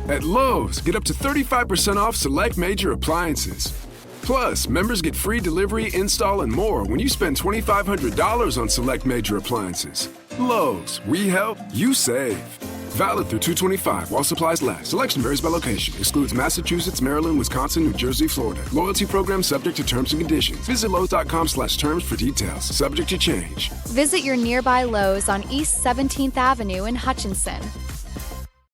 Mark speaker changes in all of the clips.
Speaker 1: At Lowe's, get up to 35% off select major appliances. Plus, members get free delivery, install, and more when you spend $2,500 on select major appliances. Lowe's, we help, you save. Valid through 2/25 while supplies last. Selection varies by location. Excludes Massachusetts, Maryland, Wisconsin, New Jersey, Florida. Loyalty program subject to terms and conditions. Visit Lowe's.com/terms for details. Subject to change.
Speaker 2: Visit your nearby Lowe's on East 17th Avenue in Hutchinson.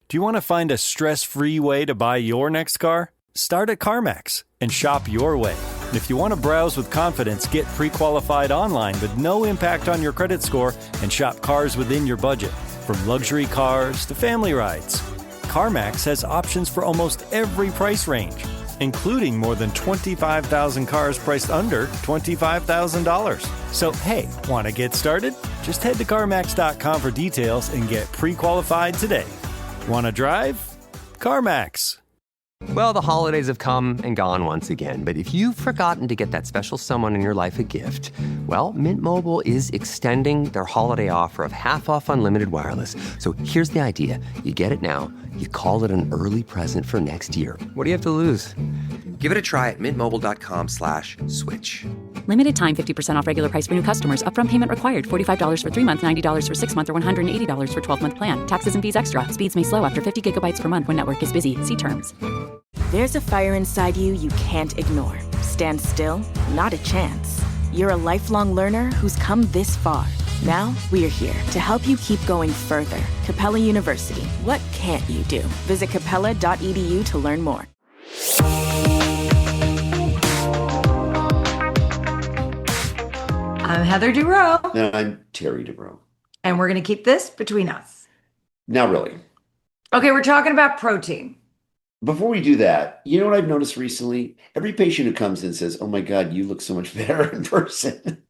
Speaker 3: Do you want to find a stress-free way to buy your next car? Start at CarMax and shop your way. And if you want to browse with confidence, get pre-qualified online with no impact on your credit score and shop cars within your budget. From luxury cars to family rides, CarMax has options for almost every price range, including more than 25,000 cars priced under $25,000. So hey, want to get started? Just head to CarMax.com for details and get pre-qualified today. Want to drive? CarMax.
Speaker 4: Well, the holidays have come and gone once again, but if you've forgotten to get that special someone in your life a gift, well, Mint Mobile is extending their holiday offer of half off unlimited wireless. So here's the idea. You get it now, you call it an early present for next year. What do you have to lose? Give it a try at mintmobile.com/switch.
Speaker 5: Limited time 50% off regular price for new customers. Upfront payment required. $45 for 3 months, $90 for 6 months, or $180 for 12-month plan. Taxes and fees extra. Speeds may slow after 50 gigabytes per month when network is busy. See terms.
Speaker 6: There's a fire inside you can't ignore. Stand still? Not a chance. You're a lifelong learner who's come this far. Now, we're here to help you keep going further. Capella University. What can't you do? Visit capella.edu to learn more.
Speaker 7: I'm Heather Dubrow.
Speaker 8: And I'm Terry Dubrow.
Speaker 7: And we're going to keep this between us.
Speaker 8: Not really.
Speaker 7: Okay, we're talking about protein.
Speaker 8: Before we do that, you know what I've noticed recently? Every patient who comes in says, "Oh my God, you look so much better in person."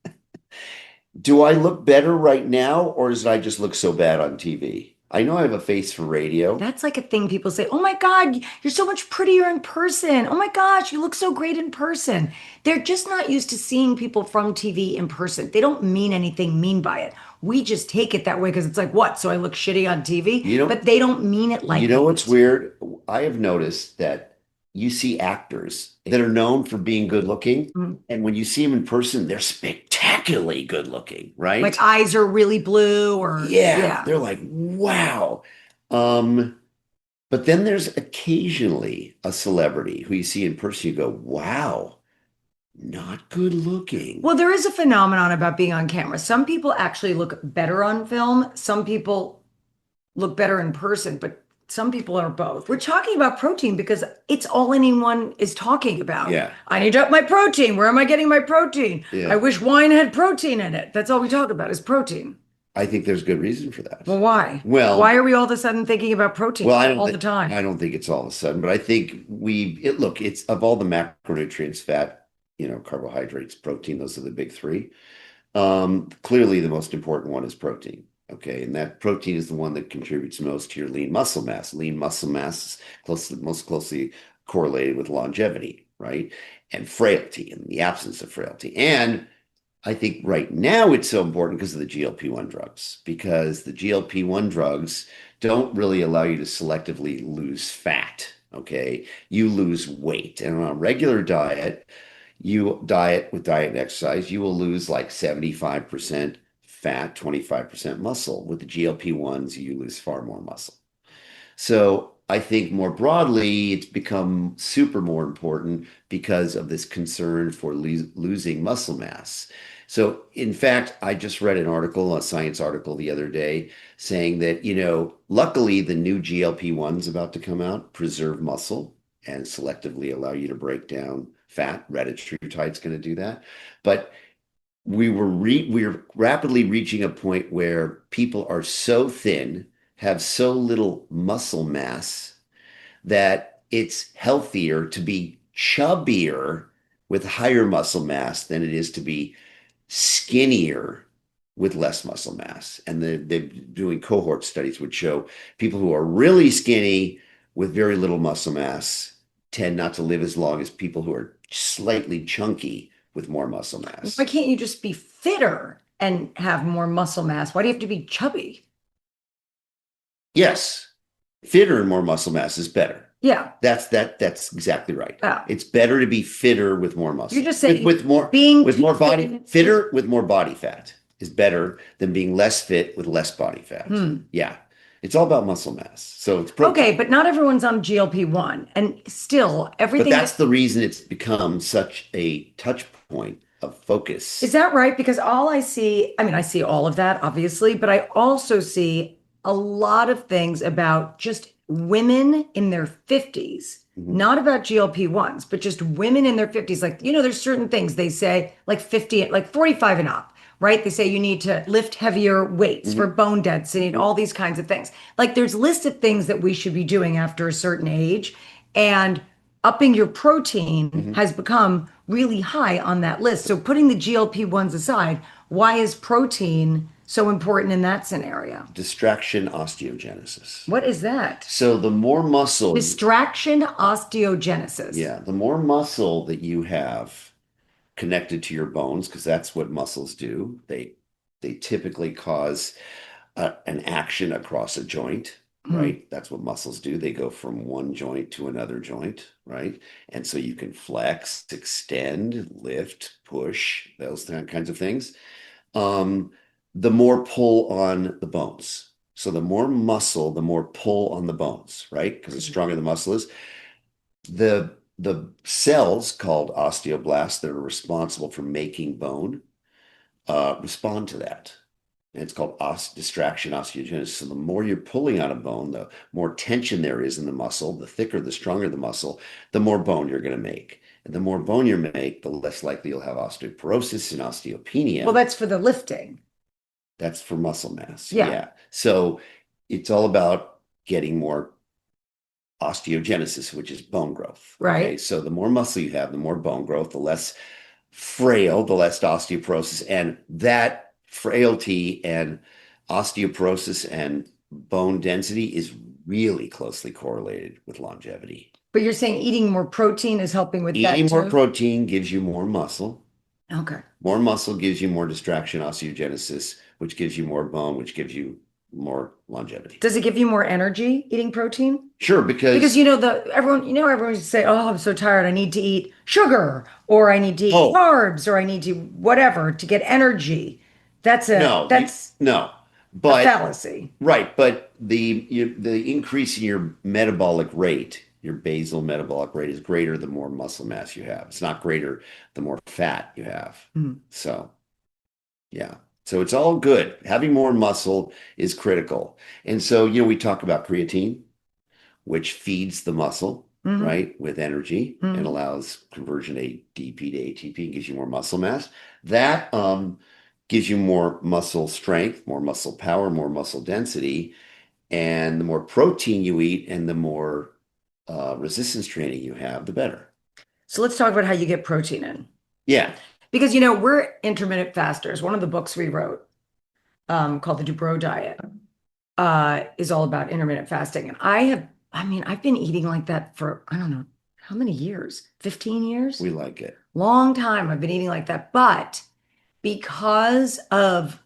Speaker 8: Do I look better right now, or does I just look so bad on TV? I know I have a face for radio.
Speaker 7: That's like a thing people say, "Oh my God, you're so much prettier in person. Oh my gosh, you look so great in person." They're just not used to seeing people from TV in person. They don't mean anything mean by it. We just take it that way because it's like, what? So I look shitty on TV? But they don't mean it like that.
Speaker 8: You know what's weird? I have noticed that you see actors that are known for being good looking. Mm-hmm. And when you see them in person, they're spectacularly good looking, right?
Speaker 7: Like eyes are really blue or...
Speaker 8: Yeah. They're like, wow. But then there's occasionally a celebrity who you see in person, you go, wow, not good looking.
Speaker 7: Well, there is a phenomenon about being on camera. Some people actually look better on film. Some people look better in person, but some people are both. We're talking about protein because it's all anyone is talking about.
Speaker 8: Yeah.
Speaker 7: I need to up my protein. Where am I getting my protein?
Speaker 8: Yeah.
Speaker 7: I wish wine had protein in it. That's all we talk about is protein.
Speaker 8: I think there's good reason for that.
Speaker 7: Well, why?
Speaker 8: Well,
Speaker 7: why are we all of a sudden thinking about protein all the time?
Speaker 8: I don't think it's all of a sudden, but I think it's of all the macronutrients, fat, carbohydrates, protein, those are the big three. Clearly the most important one is protein. Okay. And that protein is the one that contributes most to your lean muscle mass. Lean muscle mass is most closely correlated with longevity, right? And frailty and the absence of frailty. And I think right now it's so important because of the GLP-1 drugs, because the GLP-1 drugs don't really allow you to selectively lose fat. Okay. You lose weight. And on a regular diet, with diet and exercise, you will lose like 75% fat, 25% muscle. With the GLP-1s, you lose far more muscle. So I think more broadly, it's become super more important because of this concern for losing muscle mass. So in fact, I just read an article, a science article the other day saying that, luckily the new GLP-1s about to come out preserve muscle and selectively allow you to break down fat. Retatrutide's going to do that. But we're rapidly reaching a point where people are so thin, have so little muscle mass, that it's healthier to be chubbier with higher muscle mass than it is to be skinnier with less muscle mass. And they're doing cohort studies which show people who are really skinny with very little muscle mass tend not to live as long as people who are slightly chunky with more muscle mass.
Speaker 7: Why can't you just be fitter and have more muscle mass? Why do you have to be chubby?
Speaker 8: Yes. fitter and more muscle mass is better.
Speaker 7: Yeah.
Speaker 8: That's exactly right.
Speaker 7: Yeah.
Speaker 8: It's better to be fitter with more muscle.
Speaker 7: You're just saying
Speaker 8: with more body, fitter with more body fat is better than being less fit with less body fat. Yeah. It's all about muscle mass. So it's protein.
Speaker 7: Okay, but not everyone's on GLP-1, and still everything.
Speaker 8: But that's the reason it's become such a touch point of focus.
Speaker 7: Is that right? Because all I see, I see all of that, obviously, but I also see a lot of things about just women in their 50s, not about GLP-1s, but just women in their 50s. Like, there's certain things they say, like 50, like 45 and up, right? They say you need to lift heavier weights for bone density and all these kinds of things. Like, there's lists of things that we should be doing after a certain age, and upping your protein has become really high on that list. So putting the GLP-1s aside, why is protein so important in that scenario?
Speaker 8: Distraction osteogenesis.
Speaker 7: What is that?
Speaker 8: So the more muscle.
Speaker 7: Distraction osteogenesis.
Speaker 8: Yeah, the more muscle that you have connected to your bones, because that's what muscles do. They typically cause an action across a joint. Right? That's what muscles do. They go from one joint to another joint, right? And so you can flex, extend, lift, push, those kinds of things. The more pull on the bones. So the more muscle, the more pull on the bones, right? Because the stronger the muscle is. The cells called osteoblasts that are responsible for making bone respond to that. And it's called distraction osteogenesis. So the more you're pulling on a bone, the more tension there is in the muscle, the thicker, the stronger the muscle, the more bone you're going to make. And the more bone you make, the less likely you'll have osteoporosis and osteopenia.
Speaker 7: Well, that's for the lifting.
Speaker 8: That's for muscle mass.
Speaker 7: Yeah.
Speaker 8: So it's all about getting more osteogenesis, which is bone growth.
Speaker 7: Right.
Speaker 8: Okay? So the more muscle you have, the more bone growth, the less frail, the less osteoporosis. And that frailty and osteoporosis and bone density is really closely correlated with longevity.
Speaker 7: But you're saying eating more protein is helping with that too?
Speaker 8: Eating more protein gives you more muscle.
Speaker 7: Okay.
Speaker 8: More muscle gives you more distraction osteogenesis, which gives you more bone, which gives you more longevity.
Speaker 7: Does it give you more energy eating protein?
Speaker 8: Sure, because
Speaker 7: everyone used to say, "Oh, I'm so tired. I need to eat sugar, or I need to eat carbs, or I need to whatever to get energy." That's a fallacy.
Speaker 8: Right, but the increase in your metabolic rate, your basal metabolic rate, is greater the more muscle mass you have. It's not greater the more fat you have. So, yeah. So it's all good. Having more muscle is critical. And so, we talk about creatine, which feeds the muscle, right, with energy and allows conversion ADP to ATP and gives you more muscle mass. That gives you more muscle strength, more muscle power, more muscle density. And the more protein you eat and the more resistance training you have, the better.
Speaker 7: So let's talk about how you get protein in.
Speaker 8: Yeah.
Speaker 7: Because, we're intermittent fasters. One of the books we wrote called The Dubrow Diet is all about intermittent fasting. And I've been eating like that for, I don't know, how many years? 15 years?
Speaker 8: We like it.
Speaker 7: Long time I've been eating like that. But because of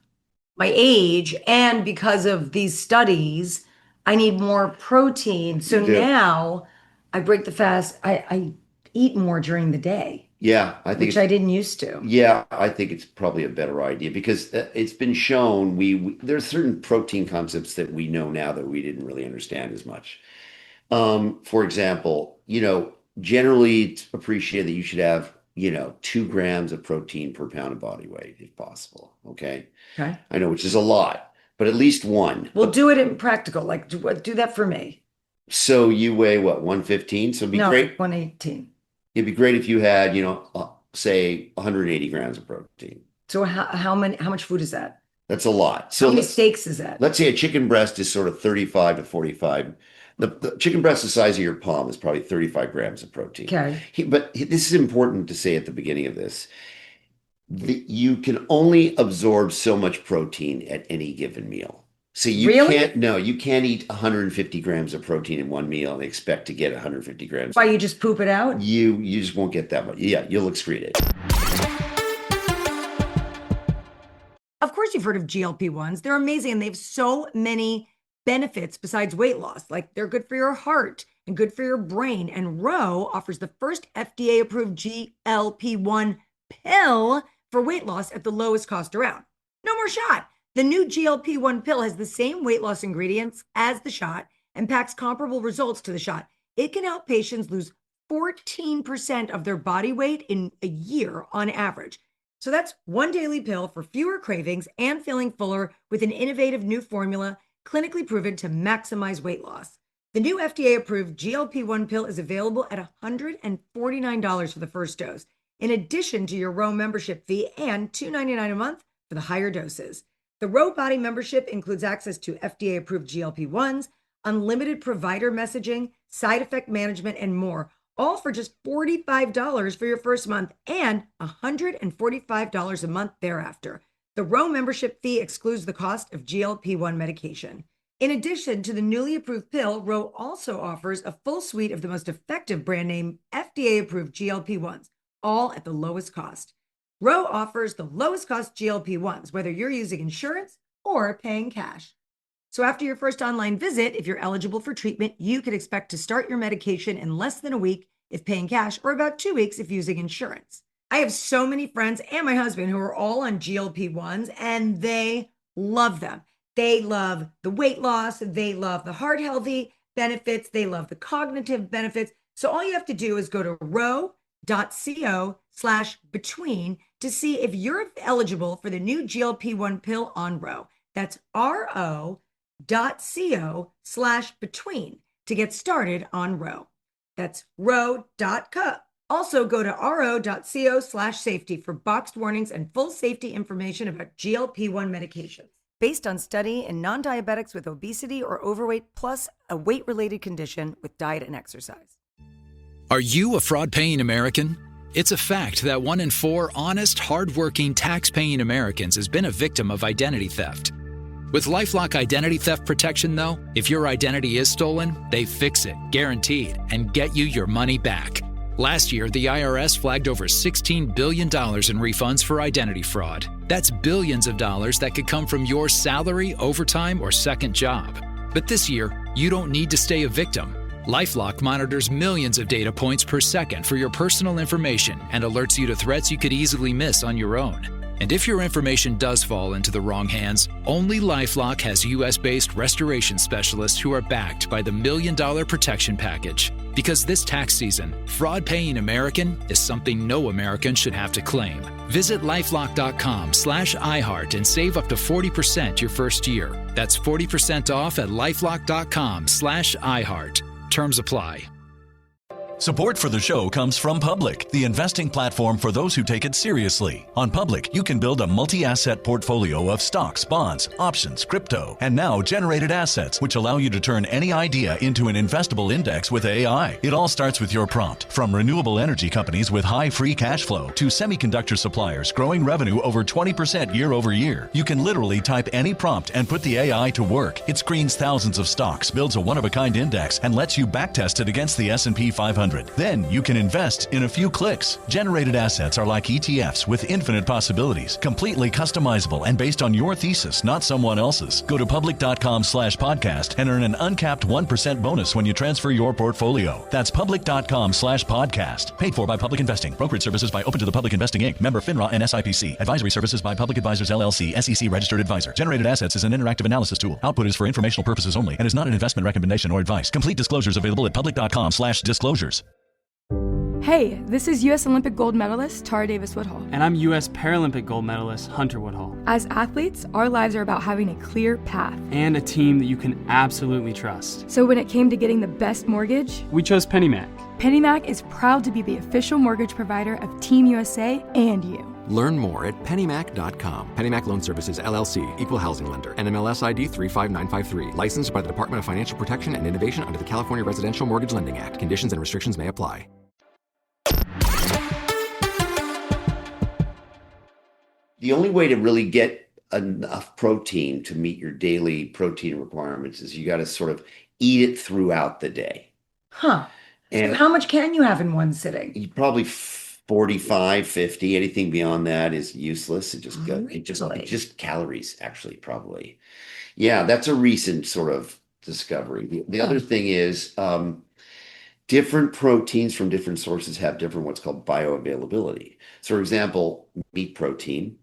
Speaker 7: my age and because of these studies, I need more protein. So now I break the fast. I eat more during the day.
Speaker 8: Yeah, I think
Speaker 7: which I didn't used to.
Speaker 8: Yeah, I think it's probably a better idea because it's been shown there's certain protein concepts that we know now that we didn't really understand as much. For example, generally it's appreciated that you should have 2 grams of protein per pound of body weight if possible. Okay. I know, which is a lot, but at least one.
Speaker 7: We'll do it in practical. Like do that for me.
Speaker 8: So you weigh what, 115? So it'd be great.
Speaker 7: 118.
Speaker 8: It'd be great if you had, say 180 grams of protein.
Speaker 7: So how much food is that?
Speaker 8: That's a lot. So
Speaker 7: how many steaks is that?
Speaker 8: Let's say a chicken breast is sort of 35 to 45. The chicken breast the size of your palm is probably 35 grams of protein.
Speaker 7: Okay.
Speaker 8: But this is important to say at the beginning of this. You can only absorb so much protein at any given meal. So you can't eat 150 grams of protein in one meal and expect to get 150 grams.
Speaker 7: Why, you just poop it out?
Speaker 8: You just won't get that much. Yeah, you'll excrete it.
Speaker 7: Of course you've heard of GLP-1s. They're amazing and they have so many benefits besides weight loss, like they're good for your heart and good for your brain. And Row offers the first FDA-approved GLP-1 pill for weight loss at the lowest cost around. No more shot. The new GLP-1 pill has the same weight loss ingredients as the shot and packs comparable results to the shot. It can help patients lose 14% of their body weight in a year on average. So that's one daily pill for fewer cravings and feeling fuller with an innovative new formula clinically proven to maximize weight loss. The new FDA-approved GLP-1 pill is available at $149 for the first dose, in addition to your Row membership fee and $299 a month for the higher doses. The Row Body membership includes access to FDA-approved GLP-1s, unlimited provider messaging, side effect management, and more, all for just $45 for your first month and $145 a month thereafter. The Row membership fee excludes the cost of GLP-1 medication. In addition to the newly approved pill, Row also offers a full suite of the most effective brand name FDA-approved GLP-1s, all at the lowest cost. Row offers the lowest cost GLP-1s, whether you're using insurance or paying cash. So after your first online visit, if you're eligible for treatment, you could expect to start your medication in less than a week if paying cash, or about 2 weeks if using insurance. I have so many friends and my husband who are all on GLP-1s, and they love them. They love the weight loss. They love the heart healthy benefits. They love the cognitive benefits. So all you have to do is go to row.co/between to see if you're eligible for the new GLP-1 pill on Row. That's ro.co/between to get started on Row. That's row.co. Also go to ro.co/safety for boxed warnings and full safety information about GLP-1 medications. Based on study in non-diabetics with obesity or overweight, plus a weight-related condition with diet and exercise.
Speaker 9: Are you a fraud-paying American? It's a fact that 1 in 4 honest, hard-working, tax-paying Americans has been a victim of identity theft. With LifeLock Identity Theft Protection, though, if your identity is stolen, they fix it, guaranteed, and get you your money back. Last year, the IRS flagged over $16 billion in refunds for identity fraud. That's billions of dollars that could come from your salary, overtime, or second job. But this year, you don't need to stay a victim. LifeLock monitors millions of data points per second for your personal information and alerts you to threats you could easily miss on your own. And if your information does fall into the wrong hands, only LifeLock has U.S.-based restoration specialists who are backed by the $1 Million Protection Package. Because this tax season, fraud-paying American is something no American should have to claim. Visit LifeLock.com/iHeart and save up to 40% your first year. That's 40% off at LifeLock.com/iHeart. Terms apply.
Speaker 10: Support for the show comes from Public, the investing platform for those who take it seriously. On Public, you can build a multi-asset portfolio of stocks, bonds, options, crypto, and now generated assets, which allow you to turn any idea into an investable index with AI. It all starts with your prompt. From renewable energy companies with high free cash flow to semiconductor suppliers growing revenue over 20% year over year. You can literally type any prompt and put the AI to work. It screens thousands of stocks, builds a one-of-a-kind index, and lets you backtest it against the S&P 500. Then you can invest in a few clicks. Generated assets are like ETFs with infinite possibilities, completely customizable and based on your thesis, not someone else's. Go to public.com/podcast and earn an uncapped 1% bonus when you transfer your portfolio. That's public.com/podcast. Paid for by Public Investing. Brokerage services by Open to the Public Investing Inc. Member FINRA and SIPC. Advisory services by Public Advisors LLC, SEC registered advisor. Generated assets is an interactive analysis tool. Output is for informational purposes only and is not an investment recommendation or advice. Complete disclosures available at public.com/disclosures.
Speaker 11: Hey, this is U.S. Olympic gold medalist Tara Davis-Woodhull.
Speaker 12: And I'm U.S. Paralympic gold medalist Hunter Woodhull.
Speaker 11: As athletes, our lives are about having a clear path.
Speaker 12: And a team that you can absolutely trust.
Speaker 11: So when it came to getting the best mortgage,
Speaker 12: we chose PennyMac.
Speaker 11: PennyMac is proud to be the official mortgage provider of Team USA and you.
Speaker 13: Learn more at pennymac.com. PennyMac Loan Services, LLC, Equal Housing Lender, NMLS ID 35953. Licensed by the Department of Financial Protection and Innovation under the California Residential Mortgage Lending Act. Conditions and restrictions may apply.
Speaker 8: The only way to really get enough protein to meet your daily protein requirements is you got to sort of eat it throughout the day.
Speaker 7: Huh.
Speaker 8: And
Speaker 7: so how much can you have in one sitting?
Speaker 8: you probably 45, 50. Anything beyond that is useless. It's just calories, actually, probably. Yeah, that's a recent sort of discovery. The other thing is different proteins from different sources have different what's called bioavailability. So, for example, meat protein,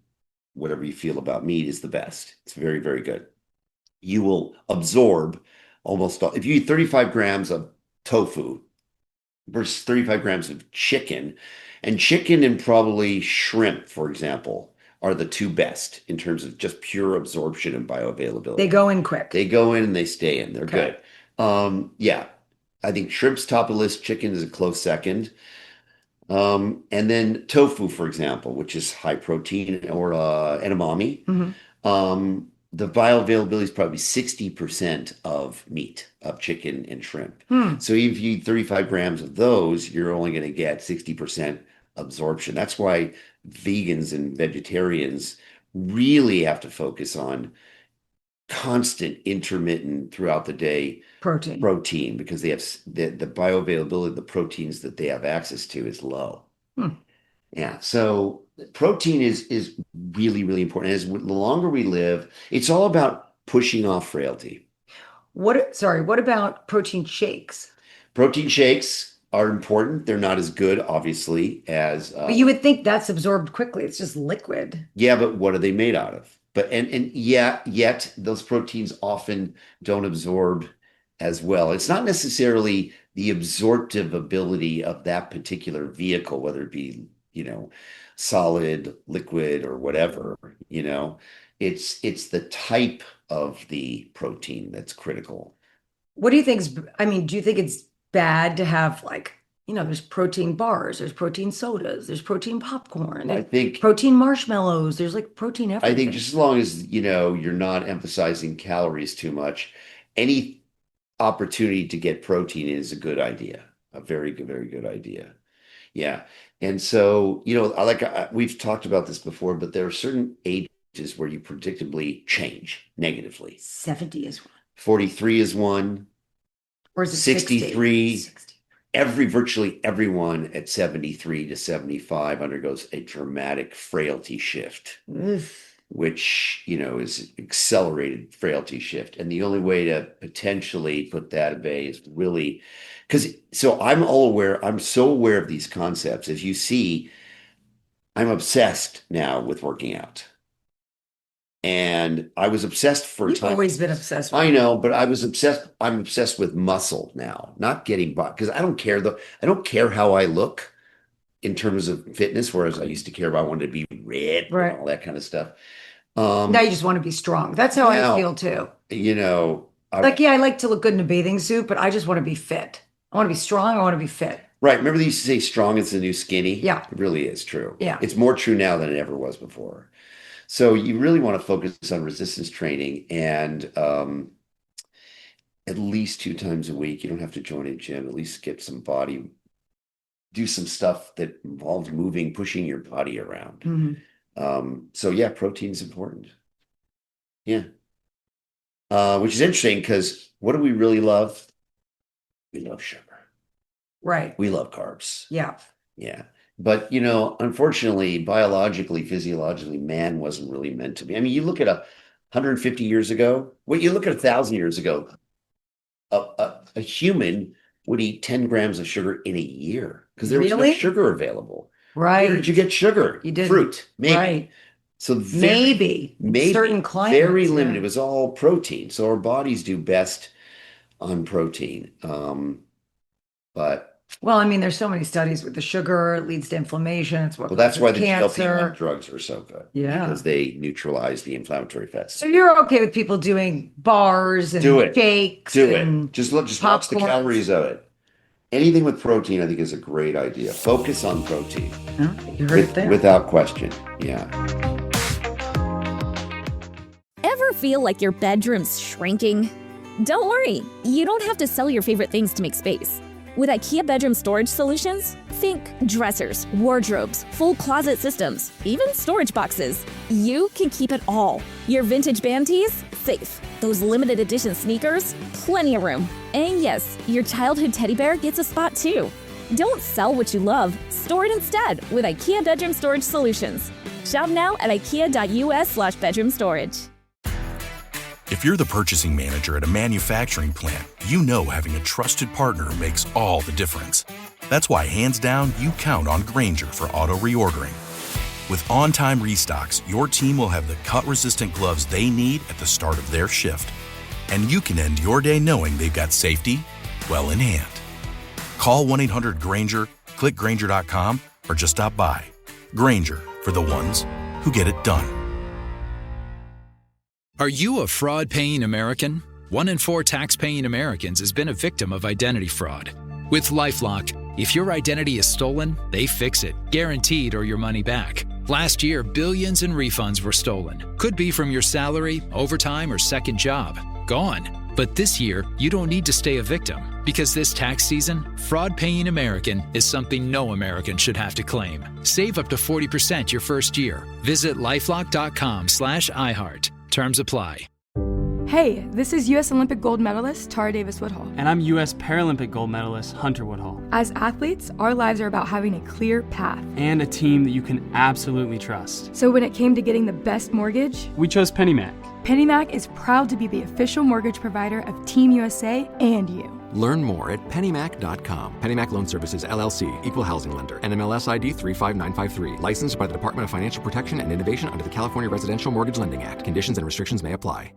Speaker 8: whatever you feel about meat, is the best. It's very, very good. You will absorb almost all. If you eat 35 grams of tofu versus 35 grams of chicken, and chicken and probably shrimp, for example, are the two best in terms of just pure absorption and bioavailability.
Speaker 7: They go in quick.
Speaker 8: They go in and they stay in. They're good. Yeah, I think shrimp's top of the list. Chicken is a close second. And then tofu, for example, which is high protein, or edamame. The bioavailability is probably 60% of meat, of chicken and shrimp. So if you eat 35 grams of those, you're only going to get 60% absorption. That's why vegans and vegetarians really have to focus on constant, intermittent, throughout the day protein, because they have the bioavailability of the proteins that they have access to is low. Yeah, so protein is really, really important. As the longer we live, it's all about pushing off frailty.
Speaker 7: What about protein shakes?
Speaker 8: Protein shakes are important. They're not as good, obviously, as
Speaker 7: but you would think that's absorbed quickly. It's just liquid.
Speaker 8: Yeah, but what are they made out of? But yet those proteins often don't absorb as well. It's not necessarily the absorptive ability of that particular vehicle, whether it be, solid, liquid, or whatever, it's the type of the protein that's critical.
Speaker 7: What do you think do you think it's bad to have there's protein bars, there's protein sodas, there's protein popcorn,
Speaker 8: I think
Speaker 7: protein marshmallows, there's protein everything.
Speaker 8: I think just as long as, you're not emphasizing calories too much, any opportunity to get protein is a good idea, a very good idea. Yeah. And so, we've talked about this before, but there are certain ages where you predictably change negatively.
Speaker 7: 70 is one.
Speaker 8: 43 is one.
Speaker 7: Or is it
Speaker 8: 63?
Speaker 7: 60?
Speaker 8: Virtually everyone at 73 to 75 undergoes a dramatic frailty shift, which, is accelerated frailty shift. And the only way to potentially put that at bay is really I'm so aware of these concepts. As you see, I'm obsessed now with working out. And I was obsessed for a time.
Speaker 7: You've always been obsessed with
Speaker 8: I know, but I was obsessed. I'm obsessed with muscle now, not getting butt, because I don't care I don't care how I look in terms of fitness, whereas I used to care about, I wanted to be ripped and all that kind of stuff.
Speaker 7: Now you just want to be strong. That's how I feel too. I like to look good in a bathing suit, but I just want to be fit. I want to be strong. I want to be fit.
Speaker 8: Right. Remember they used to say strong is the new skinny?
Speaker 7: Yeah.
Speaker 8: It really is true.
Speaker 7: Yeah.
Speaker 8: It's more true now than it ever was before. So you really want to focus on resistance training, and at least 2 times a week. You don't have to join a gym. At least get some body, do some stuff that involves moving, pushing your body around. So yeah, protein's important. Yeah. Which is interesting, because what do we really love? We love sugar.
Speaker 7: Right.
Speaker 8: We love carbs.
Speaker 7: Yeah.
Speaker 8: Yeah. But, unfortunately, biologically, physiologically, man wasn't really meant to be. I mean, you look at 150 years ago, you look at 1,000 years ago, a human would eat 10 grams of sugar in a year because there was no sugar available.
Speaker 7: Right.
Speaker 8: Where did you get sugar?
Speaker 7: You did.
Speaker 8: Fruit, maybe.
Speaker 7: Right.
Speaker 8: So
Speaker 7: maybe certain climates.
Speaker 8: Very limited. It was all protein. So our bodies do best on protein.
Speaker 7: There's so many studies with the sugar. It leads to inflammation.
Speaker 8: That's why the
Speaker 7: cancer.
Speaker 8: GLP-1 drugs are so good.
Speaker 7: Yeah.
Speaker 8: Because they neutralize the inflammatory fats.
Speaker 7: So you're okay with people doing bars and shakes?
Speaker 8: Do it. Just watch the calories of it. Anything with protein, I think, is a great idea. Focus on protein.
Speaker 7: You heard it there.
Speaker 8: Without question. Yeah.
Speaker 14: Ever feel like your bedroom's shrinking? Don't worry. You don't have to sell your favorite things to make space. With IKEA Bedroom Storage Solutions, think dressers, wardrobes, full closet systems, even storage boxes. You can keep it all. Your vintage band tees? Safe. Those limited edition sneakers? Plenty of room. And yes, your childhood teddy bear gets a spot too. Don't sell what you love. Store it instead with IKEA Bedroom Storage Solutions. Shop now at ikea.us/bedroom storage.
Speaker 15: If you're the purchasing manager at a manufacturing plant, you know having a trusted partner makes all the difference. That's why, hands down, you count on Grainger for auto reordering. With on-time restocks, your team will have the cut-resistant gloves they need at the start of their shift. And you can end your day knowing they've got safety well in hand. Call 1-800-GRAINGER, click Grainger.com, or just stop by. Grainger, for the ones who get it done.
Speaker 9: Are you a fraud-paying American? 1 in 4 tax-paying Americans has been a victim of identity fraud. With LifeLock, if your identity is stolen, they fix it, guaranteed, or your money back. Last year, billions in refunds were stolen. Could be from your salary, overtime, or second job. Gone. But this year, you don't need to stay a victim, because this tax season, fraud-paying American is something no American should have to claim. Save up to 40% your first year. Visit lifelock.com/iHeart. Terms apply.
Speaker 11: Hey, this is U.S. Olympic gold medalist Tara Davis-Woodhull.
Speaker 12: And I'm U.S. Paralympic gold medalist Hunter Woodhull.
Speaker 11: As athletes, our lives are about having a clear path.
Speaker 12: And a team that you can absolutely trust.
Speaker 11: So when it came to getting the best mortgage,
Speaker 12: we chose PennyMac.
Speaker 11: PennyMac is proud to be the official mortgage provider of Team USA and you.
Speaker 13: Learn more at pennymac.com. PennyMac Loan Services, LLC, Equal Housing Lender, NMLS ID 35953. Licensed by the Department of Financial Protection and Innovation under the California Residential Mortgage Lending Act. Conditions and restrictions may apply.